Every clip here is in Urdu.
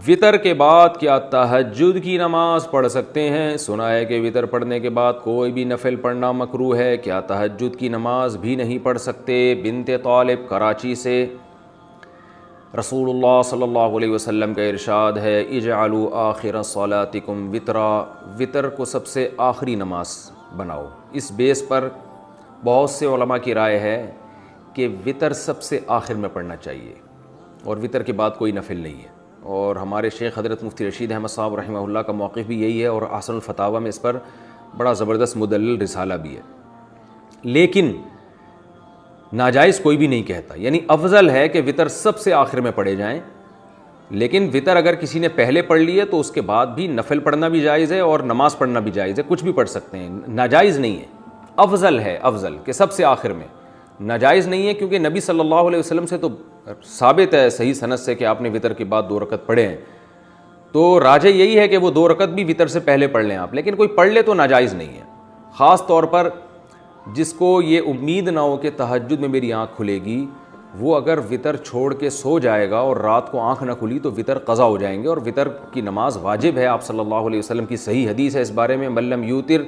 وطر کے بعد کیا تہجد کی نماز پڑھ سکتے ہیں؟ سنا ہے کہ وطر پڑھنے کے بعد کوئی بھی نفل پڑھنا مکروہ ہے، کیا تہجد کی نماز بھی نہیں پڑھ سکتے؟ بنت طالب کراچی سے۔ رسول اللہ صلی اللہ علیہ وسلم کا ارشاد ہے، اجعلوا آخر صلاتکم وطرا، وطر کو سب سے آخری نماز بناؤ۔ اس بیس پر بہت سے علماء کی رائے ہے کہ وطر سب سے آخر میں پڑھنا چاہیے اور وطر کے بعد کوئی نفل نہیں ہے، اور ہمارے شیخ حضرت مفتی رشید احمد صاحب رحمہ اللہ کا موقف بھی یہی ہے، اور احسن الفتاویٰ میں اس پر بڑا زبردست مدلل رسالہ بھی ہے۔ لیکن ناجائز کوئی بھی نہیں کہتا، یعنی افضل ہے کہ وطر سب سے آخر میں پڑھے جائیں، لیکن وطر اگر کسی نے پہلے پڑھ لی ہے تو اس کے بعد بھی نفل پڑھنا بھی جائز ہے اور نماز پڑھنا بھی جائز ہے، کچھ بھی پڑھ سکتے ہیں، ناجائز نہیں ہے، افضل ہے، افضل کہ سب سے آخر میں، ناجائز نہیں ہے، کیونکہ نبی صلی اللہ علیہ وسلم سے تو ثابت ہے صحیح سند سے کہ آپ نے وطر کے بعد 2 رکعت پڑھے ہیں، تو راجح یہی ہے کہ وہ 2 رکعت بھی وطر سے پہلے پڑھ لیں آپ، لیکن کوئی پڑھ لے تو ناجائز نہیں ہے۔ خاص طور پر جس کو یہ امید نہ ہو کہ تہجد میں میری آنکھ کھلے گی، وہ اگر وطر چھوڑ کے سو جائے گا اور رات کو آنکھ نہ کھلی تو وطر قضا ہو جائیں گے، اور وطر کی نماز واجب ہے۔ آپ صلی اللہ علیہ وسلم کی صحیح حدیث ہے اس بارے میں، من لم یوتر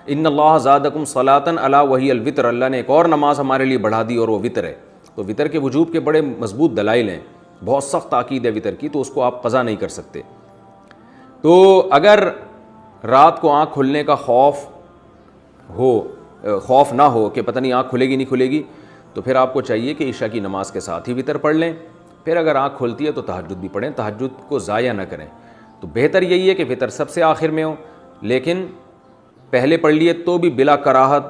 ان اللہ زادکم صلاۃ الا وہی الوطر، اللہ نے ایک اور نماز ہمارے لیے بڑھا دی اور وہ وطر ہے۔ تو وطر کے وجوب کے بڑے مضبوط دلائل ہیں، بہت سخت تاکید ہے وطر کی، تو اس کو آپ قضا نہیں کر سکتے۔ تو اگر رات کو آنکھ کھلنے کا خوف نہ ہو کہ پتہ نہیں آنکھ کھلے گی نہیں کھلے گی، تو پھر آپ کو چاہیے کہ عشاء کی نماز کے ساتھ ہی وطر پڑھ لیں، پھر اگر آنکھ کھلتی ہے تو تہجد بھی پڑھیں، تہجد کو ضائع نہ کریں۔ تو بہتر یہی ہے کہ وطر سب سے آخر میں ہو، لیکن پہلے پڑھ لیے تو بھی بلا کراہت،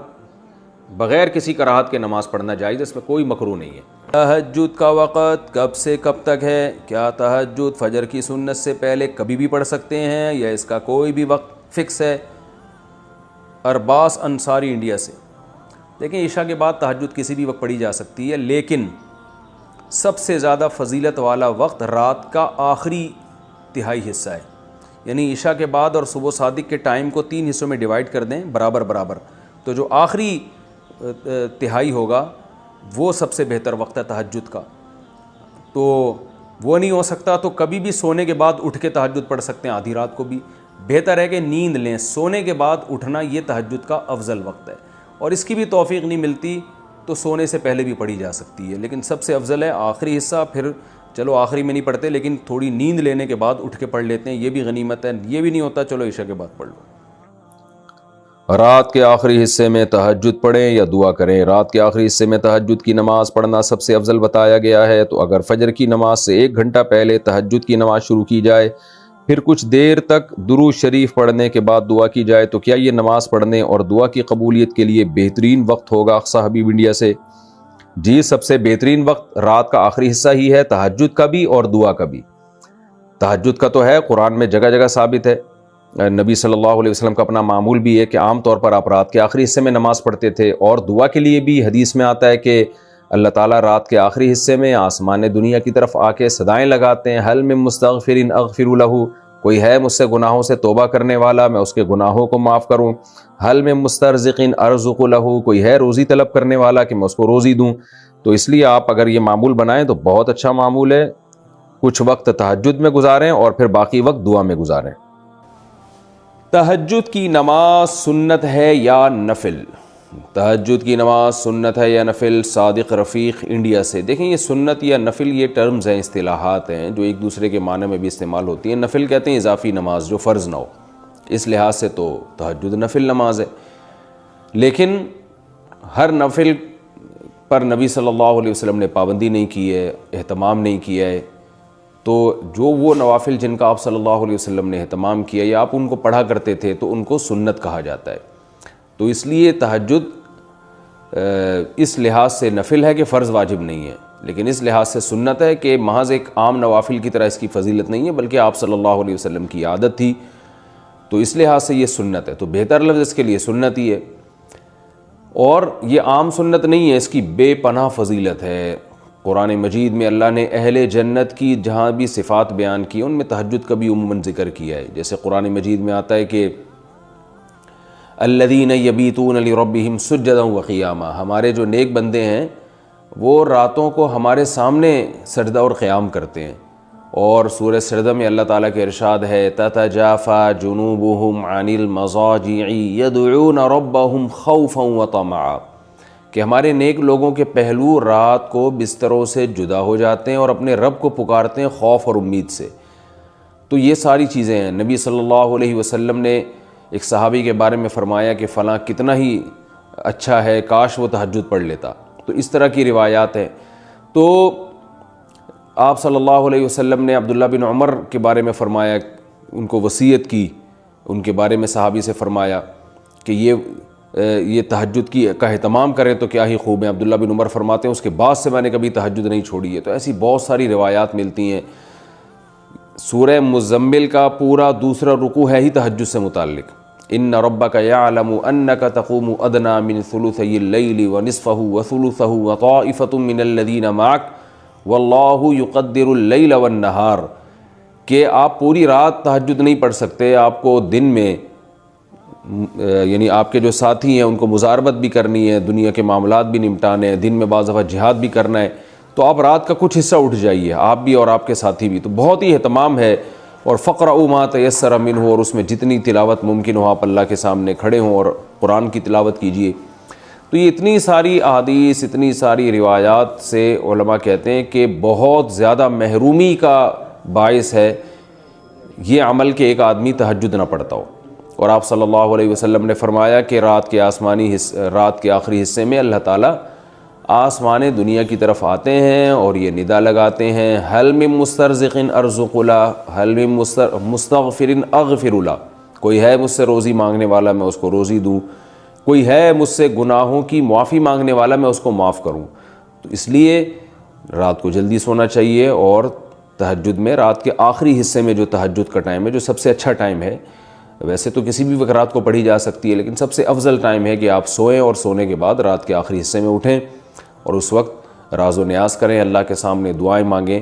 بغیر کسی کراہت کے نماز پڑھنا جائز، اس میں کوئی مکروہ نہیں ہے۔ تہجد کا وقت کب سے کب تک ہے؟ کیا تہجد فجر کی سنت سے پہلے کبھی بھی پڑھ سکتے ہیں یا اس کا کوئی بھی وقت فکس ہے؟ ارباس انصاری انڈیا سے۔ دیکھیں، عشاء کے بعد تہجد کسی بھی وقت پڑھی جا سکتی ہے، لیکن سب سے زیادہ فضیلت والا وقت رات کا آخری تہائی حصہ ہے، یعنی عشاء کے بعد اور صبح صادق کے ٹائم کو 3 حصوں میں ڈیوائڈ کر دیں برابر برابر، تو جو آخری تہائی ہوگا وہ سب سے بہتر وقت ہے تہجد کا۔ تو وہ نہیں ہو سکتا تو کبھی بھی سونے کے بعد اٹھ کے تہجد پڑھ سکتے ہیں، آدھی رات کو بھی۔ بہتر ہے کہ نیند لیں، سونے کے بعد اٹھنا یہ تہجد کا افضل وقت ہے، اور اس کی بھی توفیق نہیں ملتی تو سونے سے پہلے بھی پڑھی جا سکتی ہے، لیکن سب سے افضل ہے آخری حصہ۔ پھر چلو آخری میں نہیں پڑھتے، لیکن تھوڑی نیند لینے کے بعد اٹھ کے پڑھ لیتے ہیں، یہ بھی غنیمت ہے۔ یہ بھی نہیں ہوتا چلو عشاء کے بعد پڑھ لو۔ رات کے آخری حصے میں تہجد پڑھیں یا دعا کریں؟ رات کے آخری حصے میں تہجد کی نماز پڑھنا سب سے افضل بتایا گیا ہے، تو اگر فجر کی نماز سے 1 گھنٹہ پہلے تہجد کی نماز شروع کی جائے، پھر کچھ دیر تک درود شریف پڑھنے کے بعد دعا کی جائے، تو کیا یہ نماز پڑھنے اور دعا کی قبولیت کے لیے بہترین وقت ہوگا؟ اقصی حبیب انڈیا سے۔ جی، سب سے بہترین وقت رات کا آخری حصہ ہی ہے، تہجد کا بھی اور دعا کا بھی۔ تہجد کا تو ہے، قرآن میں جگہ جگہ ثابت ہے، نبی صلی اللہ علیہ وسلم کا اپنا معمول بھی ہے کہ عام طور پر آپ رات کے آخری حصے میں نماز پڑھتے تھے، اور دعا کے لیے بھی حدیث میں آتا ہے کہ اللہ تعالیٰ رات کے آخری حصے میں آسمان دنیا کی طرف آ کے صدائیں لگاتے ہیں، حل من مستغفر اغفر لہ، کوئی ہے مجھ سے گناہوں سے توبہ کرنے والا میں اس کے گناہوں کو معاف کروں، حل من مسترزق ارزق لہ، کوئی ہے روزی طلب کرنے والا کہ میں اس کو روزی دوں۔ تو اس لیے آپ اگر یہ معمول بنائیں تو بہت اچھا معمول ہے، کچھ وقت تہجد میں گزاریں اور پھر باقی وقت دعا میں گزاریں۔ تہجد کی نماز سنت ہے یا نفل؟ تہجد کی نماز سنت ہے یا نفل؟ صادق رفیق انڈیا سے۔ دیکھیں، یہ سنت یا نفل یہ ٹرمز ہیں، اصطلاحات ہیں جو ایک دوسرے کے معنی میں بھی استعمال ہوتی ہیں۔ نفل کہتے ہیں اضافی نماز جو فرض نہ ہو، اس لحاظ سے تو تہجد نفل نماز ہے، لیکن ہر نفل پر نبی صلی اللہ علیہ وسلم نے پابندی نہیں کی ہے، اہتمام نہیں کیا ہے، تو جو وہ نوافل جن کا آپ صلی اللہ علیہ وسلم نے اہتمام کیا یا آپ ان کو پڑھا کرتے تھے تو ان کو سنت کہا جاتا ہے۔ تو اس لیے تہجد اس لحاظ سے نفل ہے کہ فرض واجب نہیں ہے، لیکن اس لحاظ سے سنت ہے کہ محض ایک عام نوافل کی طرح اس کی فضیلت نہیں ہے، بلکہ آپ صلی اللہ علیہ وسلم کی عادت تھی، تو اس لحاظ سے یہ سنت ہے۔ تو بہتر لفظ اس کے لیے سنت ہی ہے، اور یہ عام سنت نہیں ہے، اس کی بے پناہ فضیلت ہے۔ قرآن مجید میں اللہ نے اہل جنت کی جہاں بھی صفات بیان کی ان میں تہجد کا بھی عموماً ذکر کیا ہے، جیسے قرآن مجید میں آتا ہے کہ الذین یبیتون لربہم سجدا وقیاما، ہمارے جو نیک بندے ہیں وہ راتوں کو ہمارے سامنے سجدہ اور قیام کرتے ہیں، اور سورہ سجدہ میں اللہ تعالیٰ کے ارشاد ہے تتجافى جنوبهم عن المضاجع يدعون ربهم خوفا وطمعا، کہ ہمارے نیک لوگوں کے پہلو رات کو بستروں سے جدا ہو جاتے ہیں اور اپنے رب کو پکارتے ہیں خوف اور امید سے۔ تو یہ ساری چیزیں ہیں۔ نبی صلی اللہ علیہ وسلم نے ایک صحابی کے بارے میں فرمایا کہ فلاں کتنا ہی اچھا ہے، کاش وہ تہجد پڑھ لیتا۔ تو اس طرح کی روایات ہیں۔ تو آپ صلی اللہ علیہ وسلم نے عبداللہ بن عمر کے بارے میں فرمایا، ان کو وصیت کی، ان کے بارے میں صحابی سے فرمایا کہ یہ تہجد کا اہتمام کریں تو کیا ہی خوب ہیں۔ عبداللہ بن عمر فرماتے ہیں اس کے بعد سے میں نے کبھی تہجد نہیں چھوڑی ہے۔ تو ایسی بہت ساری روایات ملتی ہیں۔ سورہ مزمل کا پورا دوسرا رکوع ہے ہی تہجد سے متعلق۔ ان ربک یعلم انک تقوم ادنی من ثلثی اللیل ونصفہ وثلثہ وطائفۃ من الذین معک واللہ یقدر اللیل والنہار، کہ آپ پوری رات تہجد نہیں پڑھ سکتے، آپ کو دن میں یعنی آپ کے جو ساتھی ہیں ان کو مزاربت بھی کرنی ہے، دنیا کے معاملات بھی نمٹانے ہیں، دن میں بعض دفعہ جہاد بھی کرنا ہے، تو آپ رات کا کچھ حصہ اٹھ جائیے، آپ بھی اور آپ کے ساتھی بھی۔ تو بہت ہی اہتمام ہے۔ اور فقرؤوا ما تیسر منہ، اور اس میں جتنی تلاوت ممکن ہو آپ اللہ کے سامنے کھڑے ہوں اور قرآن کی تلاوت کیجیے۔ تو یہ اتنی ساری احادیث، اتنی ساری روایات سے علماء کہتے ہیں کہ بہت زیادہ محرومی کا باعث ہے یہ عمل کہ ایک آدمی تہجد نہ پڑھتا ہو۔ اور آپ صلی اللہ علیہ وسلم نے فرمایا کہ رات کے آخری حصے میں اللہ تعالیٰ آسمان دنیا کی طرف آتے ہیں اور یہ ندا لگاتے ہیں حل من مسترزق ارزق له، حل من مستغفر اغفر له، کوئی ہے مجھ سے روزی مانگنے والا میں اس کو روزی دوں، کوئی ہے مجھ سے گناہوں کی معافی مانگنے والا میں اس کو معاف کروں۔ تو اس لیے رات کو جلدی سونا چاہیے، اور تہجد میں رات کے آخری حصے میں جو تہجد کا ٹائم ہے، جو سب سے اچھا ٹائم ہے، ویسے تو کسی بھی وقت رات کو پڑھی جا سکتی ہے، لیکن سب سے افضل ٹائم ہے کہ آپ سوئیں اور سونے کے بعد رات کے آخری حصے میں اٹھیں اور اس وقت راز و نیاز کریں، اللہ کے سامنے دعائیں مانگیں۔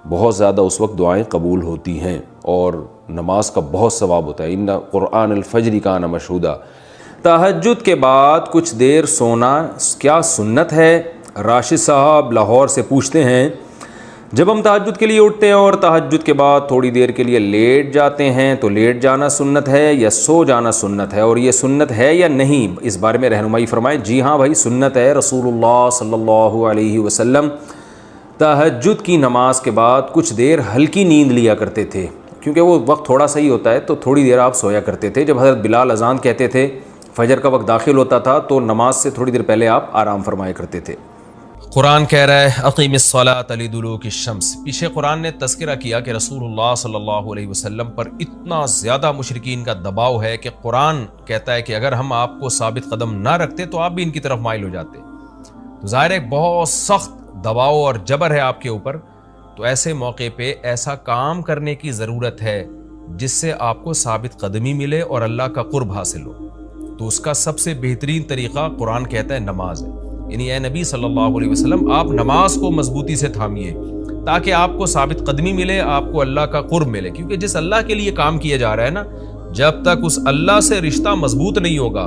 بہت زیادہ اس وقت دعائیں قبول ہوتی ہیں اور نماز کا بہت ثواب ہوتا ہے۔ ان قرآن الفجر کان مشہودا۔ تہجد کے بعد کچھ دیر سونا کیا سنت ہے؟ راشد صاحب لاہور سے پوچھتے ہیں، جب ہم تہجد کے لیے اٹھتے ہیں اور تہجد کے بعد تھوڑی دیر کے لیے لیٹ جاتے ہیں تو لیٹ جانا سنت ہے یا سو جانا سنت ہے، اور یہ سنت ہے یا نہیں، اس بارے میں رہنمائی فرمائیں۔ جی ہاں بھائی، سنت ہے۔ رسول اللہ صلی اللہ علیہ وسلم تہجد کی نماز کے بعد کچھ دیر ہلکی نیند لیا کرتے تھے، کیونکہ وہ وقت تھوڑا سا ہی ہوتا ہے، تو تھوڑی دیر آپ سویا کرتے تھے۔ جب حضرت بلال اذان کہتے تھے، فجر کا وقت داخل ہوتا تھا، تو نماز سے تھوڑی دیر پہلے آپ آرام فرمایا کرتے تھے۔ قرآن کہہ رہا ہے اقیم الصلاۃ لدلوک الشمس۔ پیچھے قرآن نے تذکرہ کیا کہ رسول اللہ صلی اللہ علیہ وسلم پر اتنا زیادہ مشرکین کا دباؤ ہے کہ قرآن کہتا ہے کہ اگر ہم آپ کو ثابت قدم نہ رکھتے تو آپ بھی ان کی طرف مائل ہو جاتے۔ تو ظاہر ہے بہت سخت دباؤ اور جبر ہے آپ کے اوپر، تو ایسے موقع پہ ایسا کام کرنے کی ضرورت ہے جس سے آپ کو ثابت قدمی ملے اور اللہ کا قرب حاصل ہو۔ تو اس کا سب سے بہترین طریقہ قرآن کہتا ہے نماز ہے، یعنی اے نبی صلی اللہ علیہ وسلم آپ نماز کو مضبوطی سے تھامیے تاکہ آپ کو ثابت قدمی ملے، آپ کو اللہ کا قرب ملے، کیونکہ جس اللہ کے لیے کام کیا جا رہا ہے نا، جب تک اس اللہ سے رشتہ مضبوط نہیں ہوگا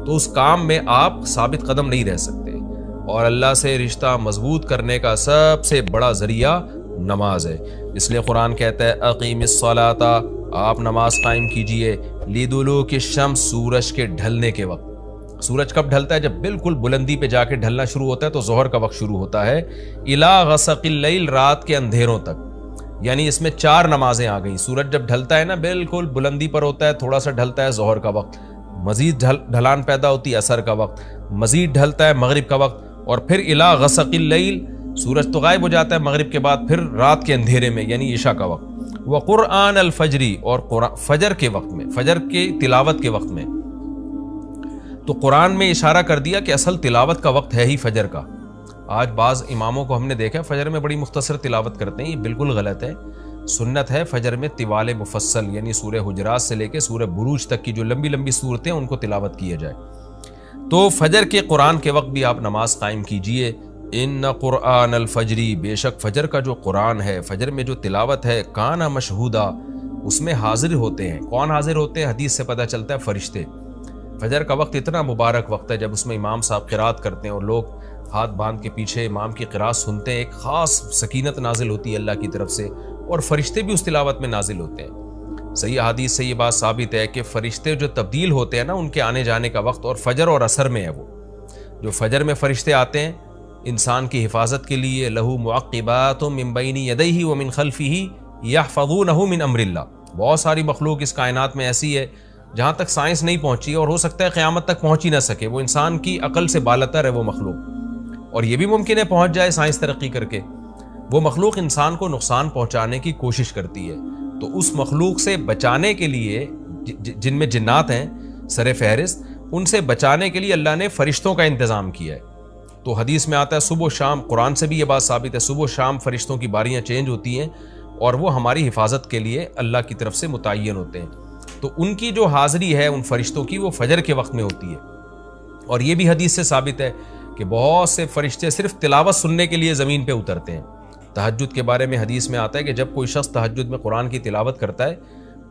تو اس کام میں آپ ثابت قدم نہیں رہ سکتے، اور اللہ سے رشتہ مضبوط کرنے کا سب سے بڑا ذریعہ نماز ہے۔ اس لیے قرآن کہتا ہے اقیم الصلاۃ، آپ نماز قائم کیجئے، لدلوک الشمس، سورج کے ڈھلنے کے وقت۔ سورج کب ڈھلتا ہے؟ جب بالکل بلندی پہ جا کے ڈھلنا شروع ہوتا ہے تو ظہر کا وقت شروع ہوتا ہے، الی غسق اللیل، رات کے اندھیروں تک، یعنی اس میں 4 نمازیں آ گئیں۔ سورج جب ڈھلتا ہے نا، بالکل بلندی پر ہوتا ہے، تھوڑا سا ڈھلتا ہے ظہر کا وقت، مزید ڈھلان پیدا ہوتی ہے عصر کا وقت، مزید ڈھلتا ہے مغرب کا وقت، اور پھر الی غسق اللیل، سورج تو غائب ہو جاتا ہے مغرب کے بعد، پھر رات کے اندھیرے میں یعنی عشاء کا وقت، وقرآن الفجر، اور فجر کے وقت میں، فجر کی تلاوت کے وقت میں۔ تو قرآن میں اشارہ کر دیا کہ اصل تلاوت کا وقت ہے ہی فجر کا۔ آج بعض اماموں کو ہم نے دیکھا فجر میں بڑی مختصر تلاوت کرتے ہیں، یہ بالکل غلط ہے۔ سنت ہے فجر میں طوال مفصل، یعنی سورہ حجرات سے لے کے سورہ بروج تک کی جو لمبی لمبی صورتیں ان کو تلاوت کیا جائے۔ تو فجر کے قرآن کے وقت بھی آپ نماز قائم کیجئے۔ ان قرآن الفجری، بے شک فجر کا جو قرآن ہے، فجر میں جو تلاوت ہے، کانا مشہودا، اس میں حاضر ہوتے ہیں۔ کون حاضر ہوتے ہیں؟ حدیث سے پتہ چلتا ہے فرشتے۔ فجر کا وقت اتنا مبارک وقت ہے جب اس میں امام صاحب قرات کرتے ہیں اور لوگ ہاتھ باندھ کے پیچھے امام کی قرات سنتے ہیں، ایک خاص سکینت نازل ہوتی ہے اللہ کی طرف سے، اور فرشتے بھی اس تلاوت میں نازل ہوتے ہیں۔ صحیح حدیث سے یہ بات ثابت ہے کہ فرشتے جو تبدیل ہوتے ہیں نا ان کے آنے جانے کا وقت اور فجر اور عصر میں ہے، وہ جو فجر میں فرشتے آتے ہیں انسان کی حفاظت کے لیے، لہو معقبات من بین یدیہ ومن خلفہ یحفظونہ من امر اللہ، بہت ساری مخلوق اس کائنات میں ایسی ہے جہاں تک سائنس نہیں پہنچی اور ہو سکتا ہے قیامت تک پہنچ ہی نہ سکے، وہ انسان کی عقل سے بالاتر ہے وہ مخلوق، اور یہ بھی ممکن ہے پہنچ جائے سائنس ترقی کر کے۔ وہ مخلوق انسان کو نقصان پہنچانے کی کوشش کرتی ہے، تو اس مخلوق سے بچانے کے لیے جن میں جنات ہیں سر فہرست، ان سے بچانے کے لیے اللہ نے فرشتوں کا انتظام کیا ہے۔ تو حدیث میں آتا ہے صبح و شام، قرآن سے بھی یہ بات ثابت ہے، صبح و شام فرشتوں کی باریاں چینج ہوتی ہیں اور وہ ہماری حفاظت کے لیے اللہ کی طرف سے متعین ہوتے ہیں۔ تو ان کی جو حاضری ہے ان فرشتوں کی وہ فجر کے وقت میں ہوتی ہے، اور یہ بھی حدیث سے ثابت ہے کہ بہت سے فرشتے صرف تلاوت سننے کے لیے زمین پہ اترتے ہیں۔ تہجد کے بارے میں حدیث میں آتا ہے کہ جب کوئی شخص تہجد میں قرآن کی تلاوت کرتا ہے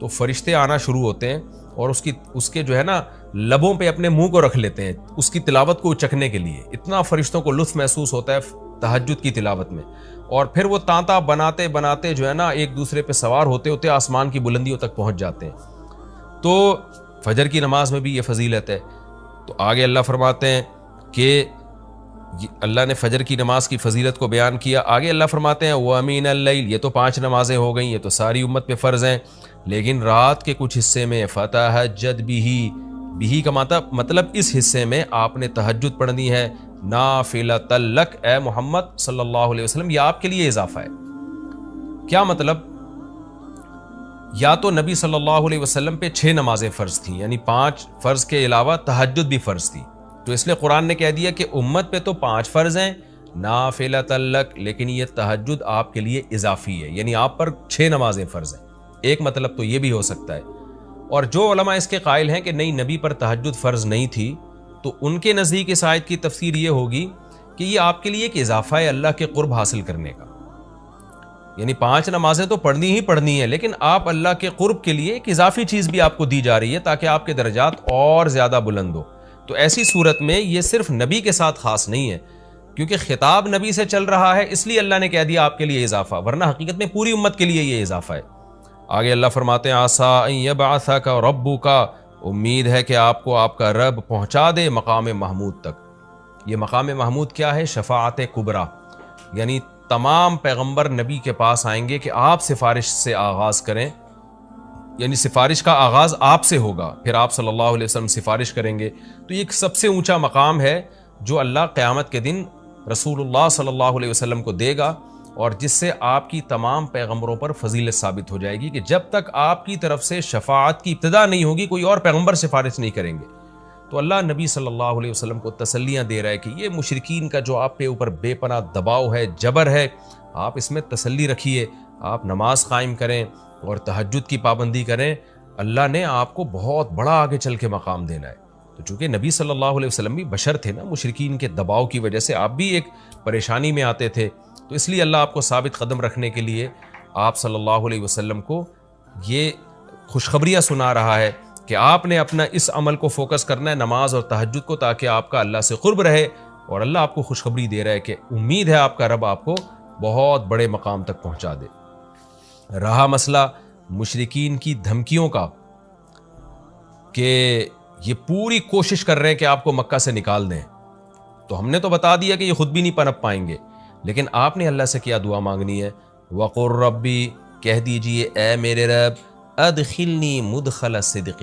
تو فرشتے آنا شروع ہوتے ہیں اور اس کے جو ہے نا لبوں پہ اپنے منہ کو رکھ لیتے ہیں اس کی تلاوت کو چکھنے کے لیے، اتنا فرشتوں کو لطف محسوس ہوتا ہے تہجد کی تلاوت میں، اور پھر وہ تانتا بناتے بناتے جو ہے نا ایک دوسرے پہ سوار ہوتے ہوتے آسمان کی بلندیوں تک پہنچ جاتے ہیں۔ تو فجر کی نماز میں بھی یہ فضیلت ہے۔ تو آگے اللہ فرماتے ہیں کہ اللہ نے فجر کی نماز کی فضیلت کو بیان کیا، آگے اللہ فرماتے ہیں وَمِنَ اللَّيْلِ، یہ تو 5 نمازیں ہو گئیں، یہ تو ساری امت پہ فرض ہیں، لیکن رات کے کچھ حصے میں فَتَہَجَّدْ بِهِ کا مطلب اس حصے میں آپ نے تہجد پڑھنی ہے، نافلۃ لک، اے محمد صلی اللہ علیہ وسلم، یہ آپ کے لیے اضافہ ہے۔ کیا مطلب؟ یا تو نبی صلی اللہ علیہ وسلم پہ 6 نمازیں فرض تھیں، یعنی 5 فرض کے علاوہ تہجد بھی فرض تھی، تو اس لیے قرآن نے کہہ دیا کہ امت پہ تو 5 فرض ہیں نافلۃ لک، لیکن یہ تہجد آپ کے لیے اضافی ہے، یعنی آپ پر 6 نمازیں فرض ہیں۔ ایک مطلب تو یہ بھی ہو سکتا ہے، اور جو علماء اس کے قائل ہیں کہ نہیں نبی پر تہجد فرض نہیں تھی، تو ان کے نزدیک اس آیت کی تفسیر یہ ہوگی کہ یہ آپ کے لیے ایک اضافہ ہے اللہ کے قرب حاصل کرنے کا، یعنی 5 نمازیں تو پڑھنی ہی پڑھنی ہے، لیکن آپ اللہ کے قرب کے لیے ایک اضافی چیز بھی آپ کو دی جا رہی ہے تاکہ آپ کے درجات اور زیادہ بلند ہو۔ تو ایسی صورت میں یہ صرف نبی کے ساتھ خاص نہیں ہے، کیونکہ خطاب نبی سے چل رہا ہے اس لیے اللہ نے کہہ دیا آپ کے لیے اضافہ، ورنہ حقیقت میں پوری امت کے لیے یہ اضافہ ہے۔ آگے اللہ فرماتے ہیں عَسَىٰ أَن يَبْعَثَكَ رَبُّكَ، امید ہے کہ آپ کو آپ کا رب پہنچا دے مقام محمود تک۔ یہ مقام محمود کیا ہے؟ شفاعت کبریٰ، یعنی تمام پیغمبر نبی کے پاس آئیں گے کہ آپ سفارش سے آغاز کریں، یعنی سفارش کا آغاز آپ سے ہوگا، پھر آپ صلی اللہ علیہ وسلم سفارش کریں گے۔ تو یہ ایک سب سے اونچا مقام ہے جو اللہ قیامت کے دن رسول اللہ صلی اللہ علیہ وسلم کو دے گا، اور جس سے آپ کی تمام پیغمبروں پر فضیلت ثابت ہو جائے گی کہ جب تک آپ کی طرف سے شفاعت کی ابتدا نہیں ہوگی کوئی اور پیغمبر سفارش نہیں کریں گے۔ تو اللہ نبی صلی اللہ علیہ وسلم کو تسلیاں دے رہا ہے کہ یہ مشرکین کا جو آپ پہ اوپر بے پناہ دباؤ ہے، جبر ہے، آپ اس میں تسلی رکھیے، آپ نماز قائم کریں اور تہجد کی پابندی کریں، اللہ نے آپ کو بہت بڑا آگے چل کے مقام دینا ہے۔ تو چونکہ نبی صلی اللہ علیہ وسلم بھی بشر تھے نا، مشرکین کے دباؤ کی وجہ سے آپ بھی ایک پریشانی میں آتے تھے، تو اس لیے اللہ آپ کو ثابت قدم رکھنے کے لیے آپ صلی اللہ علیہ وسلم کو یہ خوشخبریاں سنا رہا ہے کہ آپ نے اپنا اس عمل کو فوکس کرنا ہے، نماز اور تہجد کو، تاکہ آپ کا اللہ سے قرب رہے، اور اللہ آپ کو خوشخبری دے رہا ہے کہ امید ہے آپ کا رب آپ کو بہت بڑے مقام تک پہنچا دے۔ رہا مسئلہ مشرکین کی دھمکیوں کا کہ یہ پوری کوشش کر رہے ہیں کہ آپ کو مکہ سے نکال دیں، تو ہم نے تو بتا دیا کہ یہ خود بھی نہیں پنپ پائیں گے، لیکن آپ نے اللہ سے کیا دعا مانگنی ہے؟ وَقُلْ رَبِّ، کہہ دیجئے اے میرے رب، ادخلنی مدخل صدق،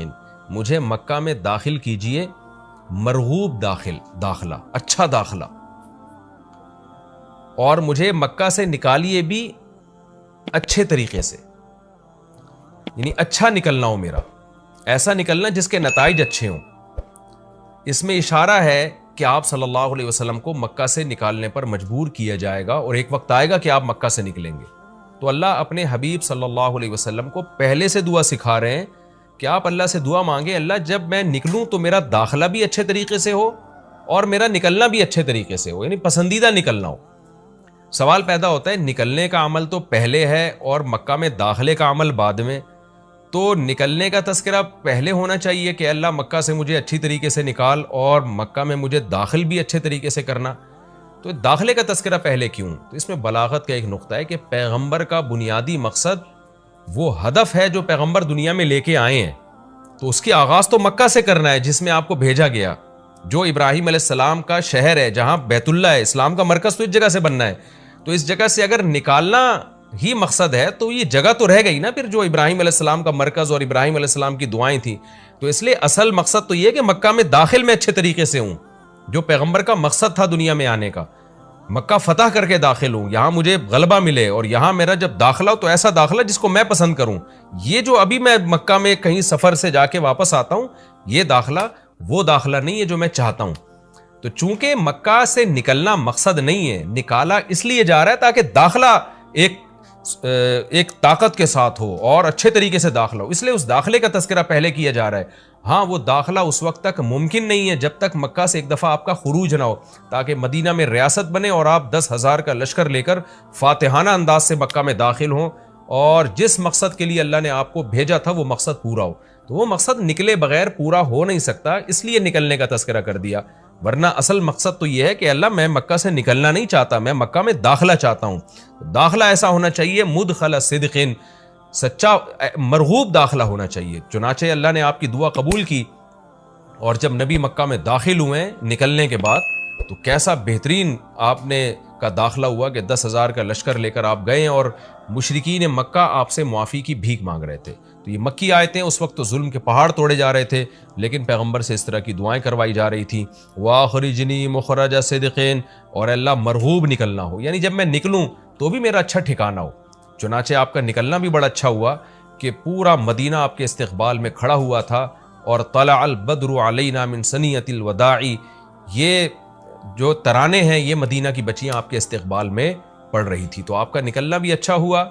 مجھے مکہ میں داخل کیجئے مرغوب داخلہ، اچھا داخلہ، اور مجھے مکہ سے نکالیے بھی اچھے طریقے سے، یعنی اچھا نکلنا ہو میرا، ایسا نکلنا جس کے نتائج اچھے ہوں۔ اس میں اشارہ ہے کہ آپ صلی اللہ علیہ وسلم کو مکہ سے نکالنے پر مجبور کیا جائے گا، اور ایک وقت آئے گا کہ آپ مکہ سے نکلیں گے۔ تو اللہ اپنے حبیب صلی اللہ علیہ وسلم کو پہلے سے دعا سکھا رہے ہیں کہ آپ اللہ سے دعا مانگیں، اللہ جب میں نکلوں تو میرا داخلہ بھی اچھے طریقے سے ہو اور میرا نکلنا بھی اچھے طریقے سے ہو، یعنی پسندیدہ نکلنا ہو۔ سوال پیدا ہوتا ہے نکلنے کا عمل تو پہلے ہے اور مکہ میں داخلے کا عمل بعد میں، تو نکلنے کا تذکرہ پہلے ہونا چاہیے کہ اللہ مکہ سے مجھے اچھی طریقے سے نکال، اور مکہ میں مجھے داخل بھی اچھے طریقے سے کرنا۔ تو داخلے کا تذکرہ پہلے کیوں؟ تو اس میں بلاغت کا ایک نقطہ ہے کہ پیغمبر کا بنیادی مقصد وہ ہدف ہے جو پیغمبر دنیا میں لے کے آئے ہیں، تو اس کی آغاز تو مکہ سے کرنا ہے جس میں آپ کو بھیجا گیا، جو ابراہیم علیہ السلام کا شہر ہے، جہاں بیت اللہ ہے، اسلام کا مرکز تو اس جگہ سے بننا ہے. تو اس جگہ سے اگر نکالنا ہی مقصد ہے تو یہ جگہ تو رہ گئی نا پھر جو ابراہیم علیہ السلام کا مرکز اور ابراہیم علیہ السلام کی دعائیں تھیں. تو اس لیے اصل مقصد تو یہ کہ مکہ میں داخل میں اچھے طریقے سے ہوں، جو پیغمبر کا مقصد تھا دنیا میں آنے کا، مکہ فتح کر کے داخل ہوں، یہاں مجھے غلبہ ملے، اور یہاں میرا جب داخلہ ہو تو ایسا داخلہ جس کو میں پسند کروں. یہ جو ابھی میں مکہ میں کہیں سفر سے جا کے واپس آتا ہوں، یہ داخلہ وہ داخلہ نہیں ہے جو میں چاہتا ہوں. تو چونکہ مکہ سے نکلنا مقصد نہیں ہے، نکالا اس لیے جا رہا ہے تاکہ داخلہ ایک طاقت کے ساتھ ہو اور اچھے طریقے سے داخلہ ہو، اس لیے اس داخلے کا تذکرہ پہلے کیا جا رہا ہے. ہاں وہ داخلہ اس وقت تک ممکن نہیں ہے جب تک مکہ سے ایک دفعہ آپ کا خروج نہ ہو، تاکہ مدینہ میں ریاست بنے اور آپ 10,000 کا لشکر لے کر فاتحانہ انداز سے مکہ میں داخل ہوں، اور جس مقصد کے لیے اللہ نے آپ کو بھیجا تھا وہ مقصد پورا ہو. تو وہ مقصد نکلے بغیر پورا ہو نہیں سکتا، اس لیے نکلنے کا تذکرہ کر دیا. ورنہ اصل مقصد تو یہ ہے کہ اللہ میں مکہ سے نکلنا نہیں چاہتا، میں مکہ میں داخلہ چاہتا ہوں. داخلہ ایسا ہونا چاہیے مدخل صدق، سچا مرغوب داخلہ ہونا چاہیے. چنانچہ اللہ نے آپ کی دعا قبول کی، اور جب نبی مکہ میں داخل ہوئے نکلنے کے بعد تو کیسا بہترین آپ نے کا داخلہ ہوا کہ 10,000 کا لشکر لے کر آپ گئے، اور مشرکین مکہ آپ سے معافی کی بھیک مانگ رہے تھے. تو یہ مکی آیتیں اس وقت تو ظلم کے پہاڑ توڑے جا رہے تھے، لیکن پیغمبر سے اس طرح کی دعائیں کروائی جا رہی تھیں. وَأَخْرِجْنِي مُخْرَجَ صِدْقٍ، اور اللہ مرغوب نکلنا ہو، یعنی جب میں نکلوں تو بھی میرا اچھا ٹھکانہ ہو. چنانچہ آپ کا نکلنا بھی بڑا اچھا ہوا کہ پورا مدینہ آپ کے استقبال میں کھڑا ہوا تھا. اور طلع البدر علینا من ثنیۃ الوداع، یہ جو ترانے ہیں یہ مدینہ کی بچیاں آپ کے استقبال میں پڑھ رہی تھی. تو آپ کا نکلنا بھی اچھا ہوا،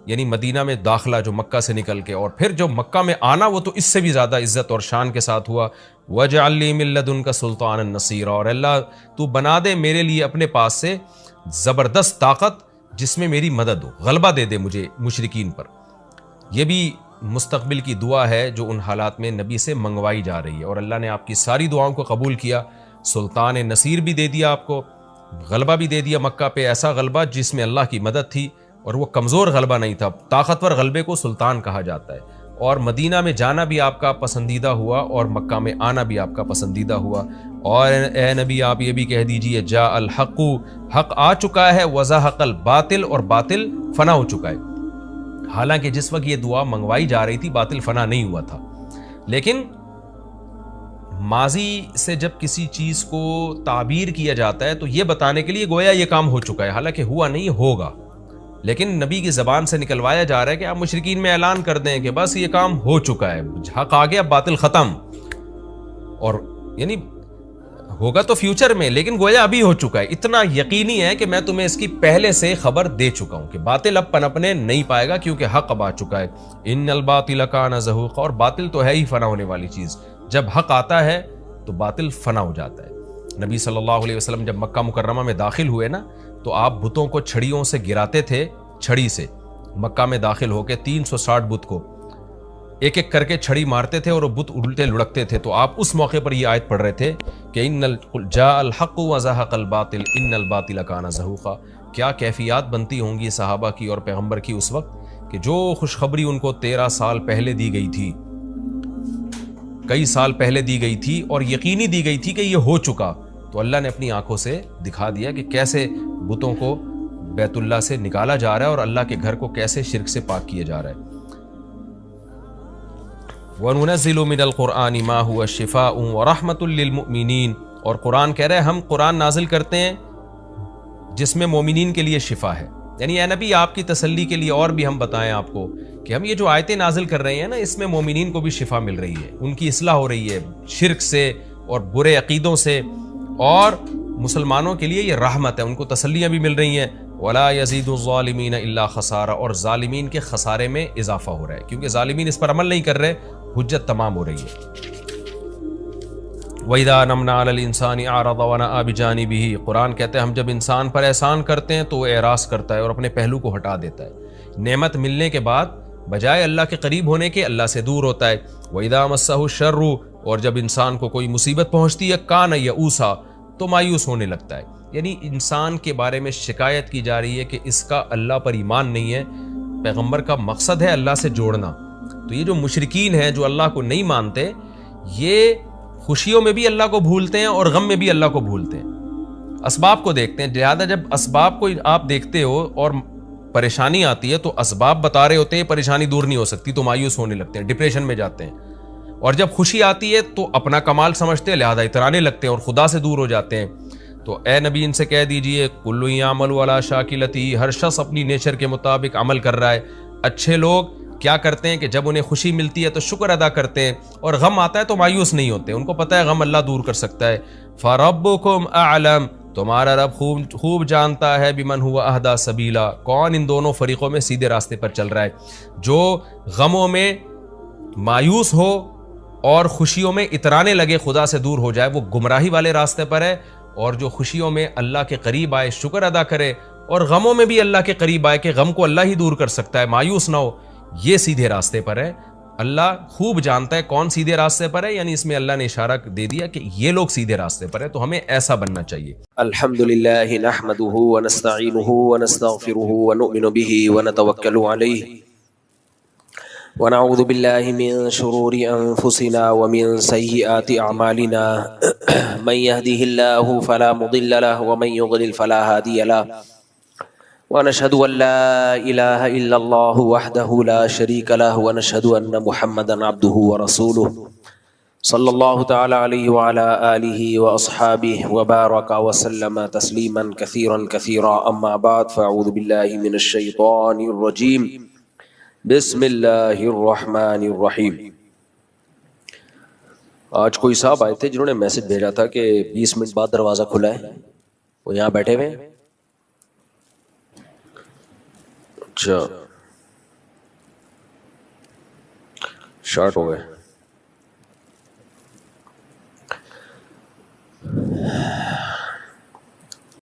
یعنی مدینہ میں داخلہ جو مکہ سے نکل کے، اور پھر جو مکہ میں آنا وہ تو اس سے بھی زیادہ عزت اور شان کے ساتھ ہوا. وَاجْعَلْ لِي مِن لَّدُنْكَ سُلْطَانًا نَصِيرًا، اور اللہ تو بنا دے میرے لیے اپنے پاس سے زبردست طاقت جس میں میری مدد ہو، غلبہ دے دے مجھے مشرکین پر. یہ بھی مستقبل کی دعا ہے جو ان حالات میں نبی سے منگوائی جا رہی ہے، اور اللہ نے آپ کی ساری دعاؤں کو قبول کیا. سلطان نصیر بھی دے دیا آپ کو، غلبہ بھی دے دیا مکہ پہ، ایسا غلبہ جس میں اللہ کی مدد تھی، اور وہ کمزور غلبہ نہیں تھا. طاقتور غلبے کو سلطان کہا جاتا ہے. اور مدینہ میں جانا بھی آپ کا پسندیدہ ہوا، اور مکہ میں آنا بھی آپ کا پسندیدہ ہوا. اور اے نبی آپ یہ بھی کہہ دیجئے جاء الحق، حق آ چکا ہے، وزہق الباطل، اور باطل فنا ہو چکا ہے. حالانکہ جس وقت یہ دعا منگوائی جا رہی تھی باطل فنا نہیں ہوا تھا، لیکن ماضی سے جب کسی چیز کو تعبیر کیا جاتا ہے تو یہ بتانے کے لیے گویا یہ کام ہو چکا ہے، حالانکہ ہوا نہیں، ہوگا. لیکن نبی کی زبان سے نکلوایا جا رہا ہے کہ آپ مشرکین میں اعلان کر دیں کہ بس یہ کام ہو چکا ہے، حق آ گیا، باطل ختم. اور یعنی ہوگا تو فیوچر میں، لیکن گویا ابھی ہو چکا ہے. اتنا یقینی ہے کہ میں تمہیں اس کی پہلے سے خبر دے چکا ہوں کہ باطل اب پنپنے نہیں پائے گا، کیونکہ حق اب آ چکا ہے. ان الباطل کان زہوقا، اور باطل تو ہے ہی فنا ہونے والی چیز. جب حق آتا ہے تو باطل فنا ہو جاتا ہے. نبی صلی اللہ علیہ وسلم جب مکہ مکرمہ میں داخل ہوئے نا، تو آپ بتوں کو چھڑیوں سے گراتے تھے، چھڑی سے مکہ میں داخل ہو کے 360 بت کو ایک ایک کر کے چھڑی مارتے تھے، اور وہ بت الٹے لڑکتے تھے. تو آپ اس موقع پر یہ آیت پڑھ رہے تھے کہ جاء الحق وزہق الباطل ان الباطل کان زہوقا. کیا کیفیات بنتی ہوں گی صحابہ کی اور پیغمبر کی اس وقت کہ جو خوشخبری ان کو 13 سال پہلے دی گئی تھی، کئی سال پہلے دی گئی تھی، اور یقینی دی گئی تھی کہ یہ ہو چکا، تو اللہ نے اپنی آنکھوں سے دکھا دیا کہ کیسے بتوں کو بیت اللہ سے نکالا جا رہا ہے، اور اللہ کے گھر کو کیسے شرک سے پاک کیا جا رہا ہے. وَنُنَزِّلُ مِنَ الْقُرْآنِ مَا هُوَ شِفَاءٌ وَرَحْمَةٌ لِّلْمُؤْمِنِينَ، اور قرآن کہہ رہے ہیں ہم قرآن نازل کرتے ہیں جس میں مومنین کے لیے شفا ہے. یعنی اے نبی آپ کی تسلی کے لیے اور بھی ہم بتائیں آپ کو کہ ہم یہ جو آیتیں نازل کر رہے ہیں نا، اس میں مومنین کو بھی شفا مل رہی ہے، ان کی اصلاح ہو رہی ہے شرک سے اور برے عقیدوں سے، اور مسلمانوں کے لیے یہ رحمت ہے، ان کو تسلیاں بھی مل رہی ہیں. وَلَا يَزِيدُ الظَّالِمِينَ إِلَّا خَسَارًا، اور ظالمین کے خسارے میں اضافہ ہو رہا ہے، کیونکہ ظالمین اس پر عمل نہیں کر رہے، حجت تمام ہو رہی ہے. وَإِذَا أَنْعَمْنَا عَلَى الْإِنسَانِ أَعْرَضَ وَنَأَىٰ بِجَانِبِهِ، قرآن کہتے ہیں ہم جب انسان پر احسان کرتے ہیں تو وہ اعراض کرتا ہے اور اپنے پہلو کو ہٹا دیتا ہے. نعمت ملنے کے بعد بجائے اللہ کے قریب ہونے کے اللہ سے دور ہوتا ہے. وَإِذَا مَسَّهُ الشَّرُّ، اور جب انسان کو کوئی مصیبت پہنچتی ہے، كَانَ يَئُوسًا، تو مایوس ہونے لگتا ہے. یعنی انسان کے بارے میں شکایت کی جا رہی ہے کہ اس کا اللہ پر ایمان نہیں ہے. پیغمبر کا مقصد ہے اللہ سے جوڑنا. تو یہ جو مشرکین ہیں جو اللہ کو نہیں مانتے، یہ خوشیوں میں بھی اللہ کو بھولتے ہیں اور غم میں بھی اللہ کو بھولتے ہیں، اسباب کو دیکھتے ہیں. لہٰذا جب اسباب کو آپ دیکھتے ہو اور پریشانی آتی ہے تو اسباب بتا رہے ہوتے ہیں پریشانی دور نہیں ہو سکتی، تو مایوس ہونے لگتے ہیں، ڈپریشن میں جاتے ہیں. اور جب خوشی آتی ہے تو اپنا کمال سمجھتے ہیں، لہذا اترانے لگتے ہیں اور خدا سے دور ہو جاتے ہیں. تو اے نبی ان سے کہہ دیجئے کل یعمل علی شاکلتی، ہر شخص اپنی نیچر کے مطابق عمل کر رہا ہے. اچھے لوگ کیا کرتے ہیں کہ جب انہیں خوشی ملتی ہے تو شکر ادا کرتے ہیں، اور غم آتا ہے تو مایوس نہیں ہوتے، ان کو پتہ ہے غم اللہ دور کر سکتا ہے. فربکم اعلم، تمہارا رب خوب جانتا ہے بمن ہوا اہدی سبیلا، کون ان دونوں فریقوں میں سیدھے راستے پر چل رہا ہے. جو غموں میں مایوس ہو اور خوشیوں میں اترانے لگے، خدا سے دور ہو جائے، وہ گمراہی والے راستے پر ہے. اور جو خوشیوں میں اللہ کے قریب آئے، شکر ادا کرے، اور غموں میں بھی اللہ کے قریب آئے کہ غم کو اللہ ہی دور کر سکتا ہے، مایوس نہ ہو، یہ سیدھے راستے پر ہے. اللہ خوب جانتا ہے کون سیدھے راستے پر ہے، یعنی اس میں اللہ نے اشارہ دے دیا کہ یہ لوگ سیدھے راستے پر ہے، تو ہمیں ایسا بننا چاہیے. الحمدللہ نحمده ونستعینه ونستغفره ونؤمن به ونتوکل علیہ ونعوذ باللہ من شرور انفسنا ومن سیئات اعمالنا من يهده الله فلا مضل له ومن يضلل فلا هادي له ونشهد ان لا اله الا الله وحده لا شريك له ونشهد ان محمدا عبده ورسوله صلی اللہ تعالی علیہ وعلى آلہ واصحابہ وبارک وسلم تسلیما کثیرا کثیرا. اما بعد فاعوذ باللہ من الشیطان الرجیم. بسم اللہ الرحمن الرحیم. آج کوئی صاحب آئے تھے جنہوں نے میسج بھیجا تھا کہ 20 منٹ بعد دروازہ کھلا ہے، وہ یہاں بیٹھے ہوئے ہیں. اچھا شارٹ ہو گئے.